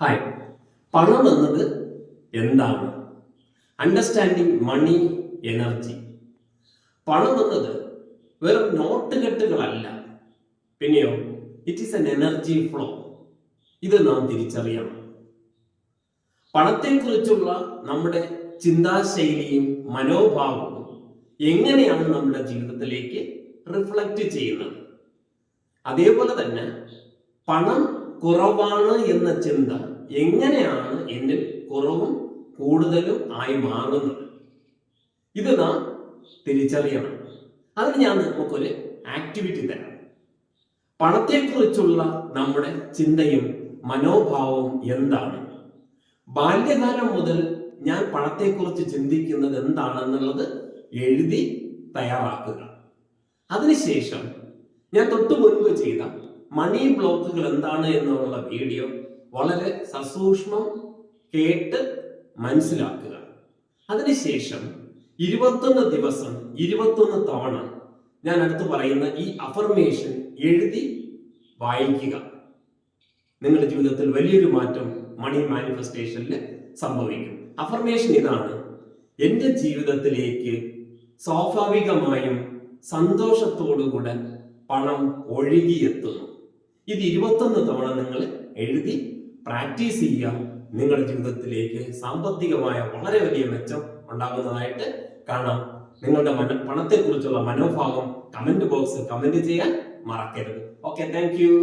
Hi, പണം എന്നത് എന്താണ്? അണ്ടർസ്റ്റാൻഡിങ് മണി എനർജി. പണം എന്നത് വെറും നോട്ടുകെട്ടുകളല്ല, പിന്നെയോ it is N energy flow. ഇത് നാം തിരിച്ചറിയണം. പണത്തെക്കുറിച്ചുള്ള നമ്മുടെ ചിന്താശൈലിയും മനോഭാവവും എങ്ങനെയാണ് നമ്മുടെ ജീവിതത്തിലേക്ക് റിഫ്ലക്റ്റ് ചെയ്യുന്നത്? അതേപോലെ തന്നെ പണം കുറവാണ് എന്ന ചിന്ത എങ്ങനെയാണ് എന്നിൽ കുറവും കൂടുതലും ആയി മാറുന്നത്? ഇത് നാം തിരിച്ചറിയണം. അതിന് ഞാൻ നമുക്കൊരു ആക്ടിവിറ്റി തരാം. പണത്തെക്കുറിച്ചുള്ള നമ്മുടെ ചിന്തയും മനോഭാവവും എന്താണ്? ബാല്യകാലം മുതൽ ഞാൻ പണത്തെക്കുറിച്ച് ചിന്തിക്കുന്നത് എന്താണെന്നുള്ളത് എഴുതി തയ്യാറാക്കുക. അതിനുശേഷം ഞാൻ തൊട്ടു മുൻപ് ചെയ്ത മണി ബ്ലോക്കുകൾ എന്താണ് എന്നുള്ള വീഡിയോ വളരെ സസൂക്ഷ്മം കേട്ട് മനസ്സിലാക്കുക. അതിനുശേഷം 21 ദിവസം 21 തവണ ഞാൻ അടുത്ത് പറയുന്ന ഈ അഫർമേഷൻ എഴുതി വായിക്കുക. നിങ്ങളുടെ ജീവിതത്തിൽ വലിയൊരു മാറ്റം മണി മാനിഫെസ്റ്റേഷനിൽ സംഭവിക്കും. അഫർമേഷൻ ഇതാണ്: എൻ്റെ ജീവിതത്തിലേക്ക് സ്വാഭാവികമായും സന്തോഷത്തോടുകൂടെ പണം ഒഴുകിയെത്തുന്നു. ഇത് 21 തവണ നിങ്ങൾ എഴുതി പ്രാക്ടീസ് ചെയ്യുക. നിങ്ങളുടെ ജീവിതത്തിലേക്ക് സാമ്പത്തികമായ വളരെ വലിയ മെച്ചം ഉണ്ടാകുന്നതായിട്ട് കാണാം. നിങ്ങളുടെ പണത്തെക്കുറിച്ചുള്ള മനോഭാവം കമന്റ് ബോക്സിൽ കമന്റ് ചെയ്യാൻ മറക്കരുത്. Okay, thank you.